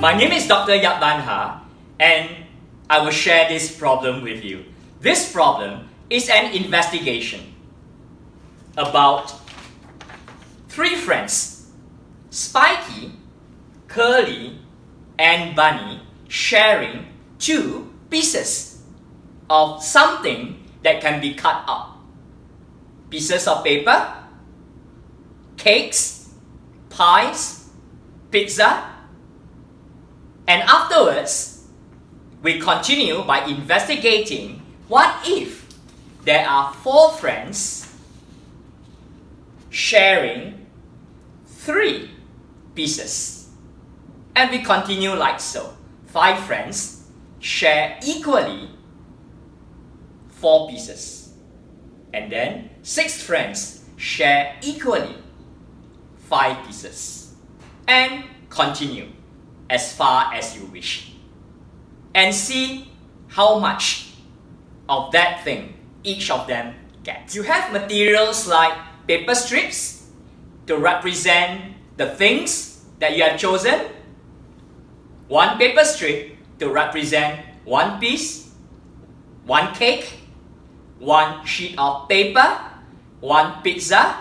My name is Dr. Yap Ban Ha, and I will share this problem with you. This problem is an investigation about three friends, Spiky, Curly, and Bunny, sharing two pieces of something that can be cut up. Pieces of paper, cakes, pies, pizza, and afterwards, we continue by investigating what if there are four friends sharing three pieces. And we continue like so. 5 friends share equally 4 pieces. And then 6 friends share equally 5 pieces. And continue as far as you wish. And see how much of that thing each of them gets. You have materials like paper strips to represent the things that you have chosen. 1 paper strip to represent 1 piece, 1 cake, 1 sheet of paper, 1 pizza,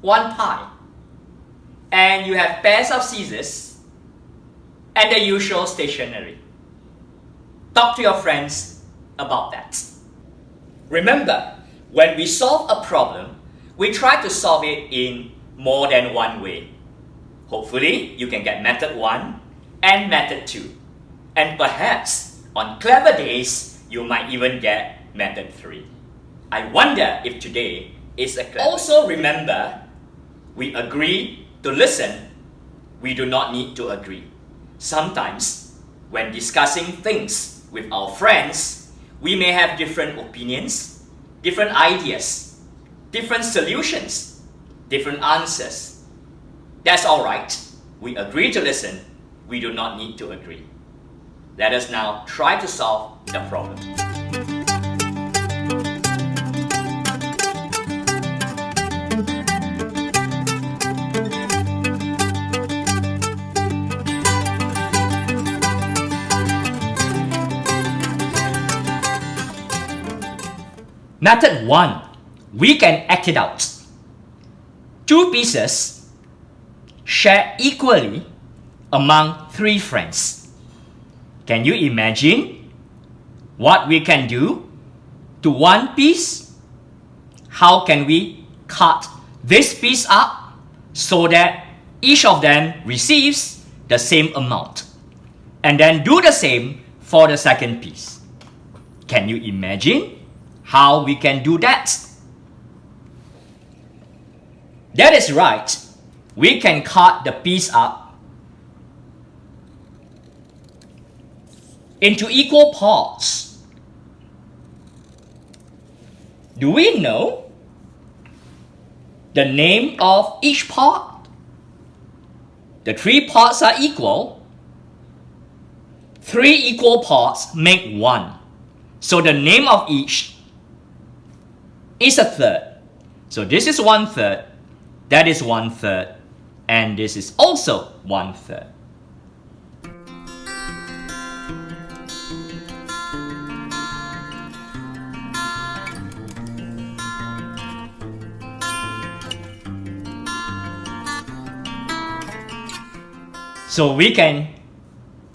1 pie. And you have pairs of scissors and the usual stationery. Talk to your friends about that. Remember, when we solve a problem, we try to solve it in more than one way. Hopefully, you can get method 1 and method 2. And perhaps, on clever days, you might even get method 3. I wonder if today is a clever. Also remember, we agree to listen. We do not need to agree. Sometimes, when discussing things with our friends, we may have different opinions, different ideas, different solutions, different answers. That's all right. We agree to listen. We do not need to agree. Let us now try to solve the problem. Method 1. We can act it out. 2 pieces share equally among 3 friends. Can you imagine what we can do to 1 piece? How can we cut this piece up so that each of them receives the same amount? And then do the same for the second piece. Can you imagine how we can do that? That is right. We can cut the piece up into equal parts. Do we know the name of each part? The 3 parts are equal. 3 equal parts make 1. So the name of each is a third. So this is 1/3, that is 1/3, and this is also 1/3. So we can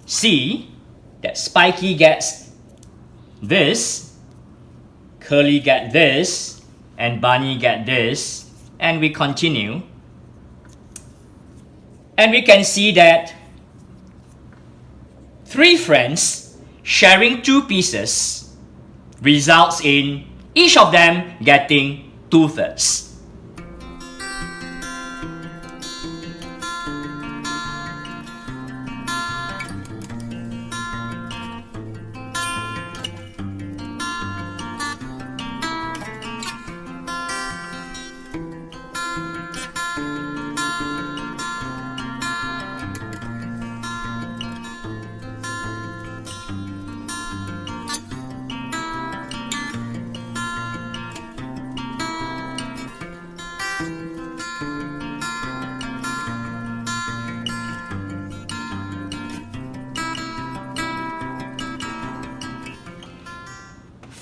see that Spiky gets this, Curly get this, and Bunny get this, and we continue. And we can see that 3 friends sharing 2 pieces results in each of them getting 2/3.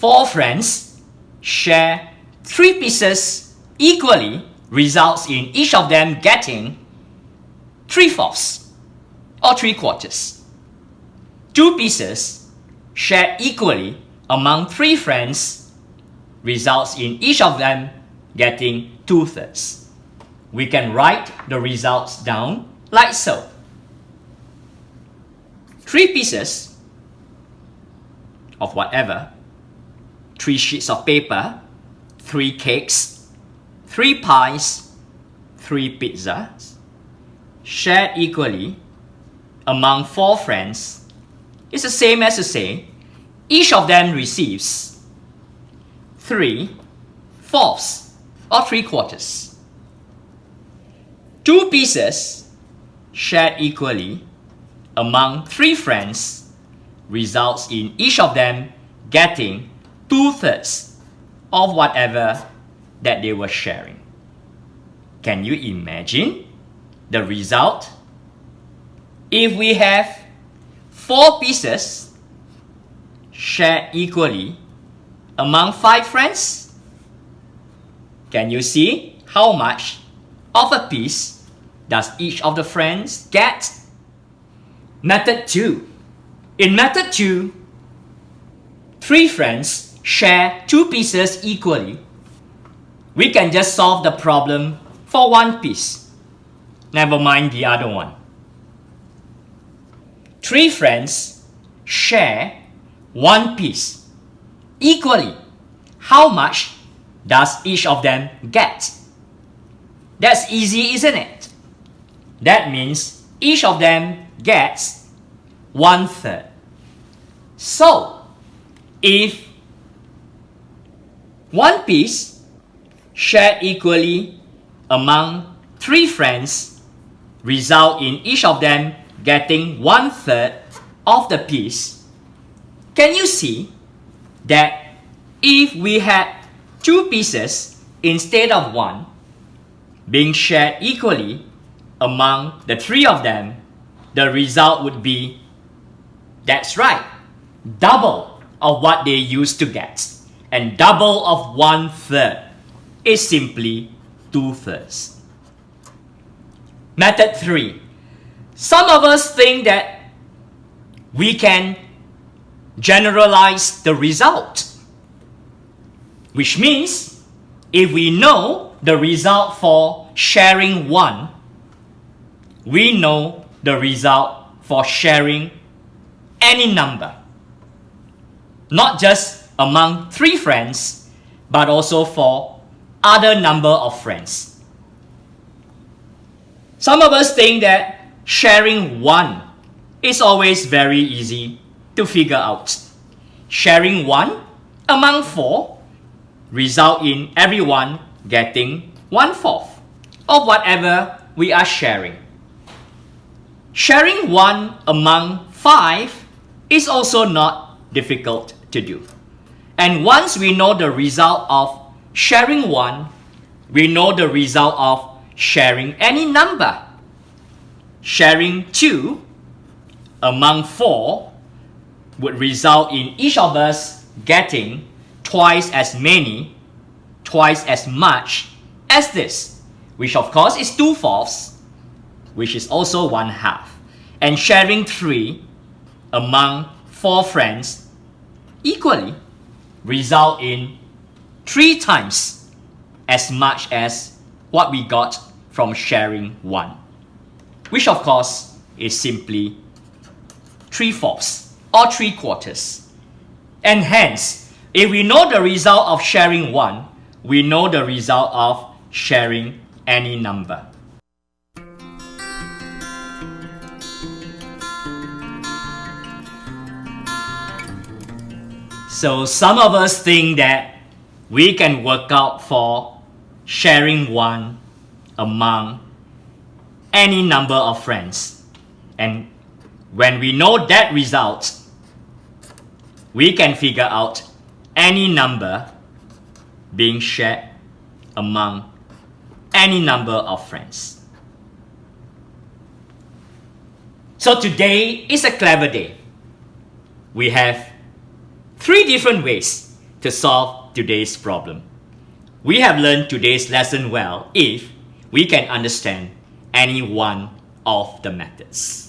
4 friends share 3 pieces equally results in each of them getting 3/4 or 3/4. 2 pieces shared equally among 3 friends results in each of them getting 2/3. We can write the results down like so. 3 pieces of whatever, 3 sheets of paper, 3 cakes, 3 pies, 3 pizzas, shared equally among 4 friends is the same as to say each of them receives 3/4 or 3/4. 2 pieces shared equally among 3 friends results in each of them getting 2/3 of whatever that they were sharing. Can you imagine the result? If we have 4 pieces shared equally among 5 friends, can you see how much of a piece does each of the friends get? Method 2. In method 2, 3 friends share 2 pieces equally. We can just solve the problem for 1 piece. Never mind the other one. 3 friends share 1 piece equally. How much does each of them get? That's easy, isn't it? That means each of them gets 1/3. So, if 1 piece shared equally among 3 friends result in each of them getting 1/3 of the piece, can you see that if we had 2 pieces instead of 1 being shared equally among the 3 of them, the result would be, that's right, double of what they used to get. And double of 1/3 is simply 2/3. Method 3. Some of us think that we can generalize the result, which means if we know the result for sharing 1, we know the result for sharing any number. Not just among 3 friends, but also for other number of friends. Some of us think that sharing 1 is always very easy to figure out. Sharing 1 among 4 result in everyone getting 1/4 of whatever we are sharing. Sharing 1 among 5 is also not difficult to do. And once we know the result of sharing 1, we know the result of sharing any number. Sharing 2 among 4 would result in each of us getting twice as many, twice as much as this, which of course is 2/4, which is also 1/2. And sharing 3 among 4 friends equally result in 3 times as much as what we got from sharing 1, which of course is simply 3/4 or 3/4. And hence, if we know the result of sharing 1, we know the result of sharing any number. So some of us think that we can work out for sharing 1 among any number of friends. And when we know that result, we can figure out any number being shared among any number of friends. So today is a clever day. We have 3 different ways to solve today's problem. We have learned today's lesson well if we can understand any one of the methods.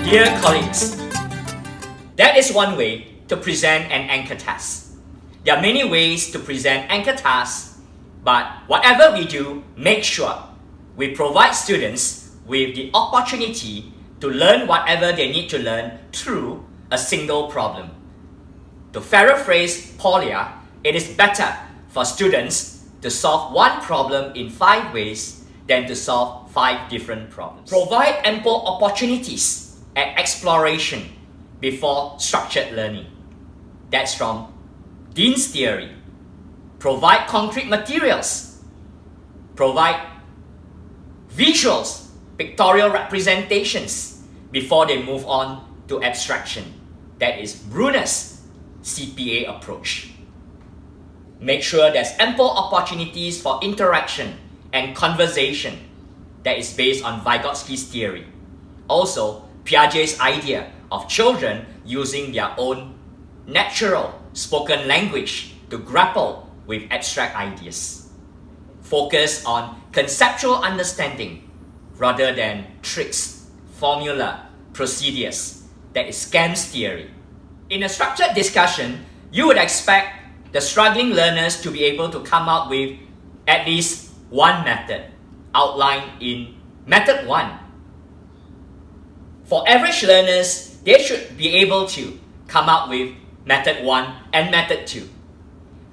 Dear colleagues, that is one way to present an anchor task. There are many ways to present anchor tasks, but whatever we do, make sure we provide students with the opportunity to learn whatever they need to learn through a single problem. To paraphrase Paulia, it is better for students to solve one problem in 5 ways than to solve 5 different problems. Provide ample opportunities and exploration before structured learning. That's from Dean's theory. Provide concrete materials. Provide visuals, pictorial representations before they move on to abstraction. That is Bruner's CPA approach. Make sure there's ample opportunities for interaction and conversation. That is based on Vygotsky's theory. Also, Piaget's idea of children using their own natural spoken language to grapple with abstract ideas. Focus on conceptual understanding rather than tricks, formula, procedures. That is Scamm's theory. In a structured discussion, you would expect the struggling learners to be able to come up with at least one method outlined in Method 1. For average learners, they should be able to come up with Method 1 and Method 2.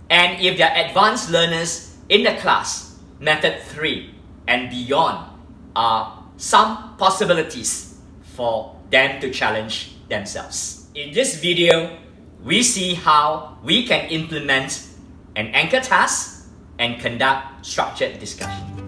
And if they're advanced learners in the class, Method 3 and beyond are some possibilities for them to challenge themselves. In this video, we see how we can implement an anchor task and conduct structured discussion.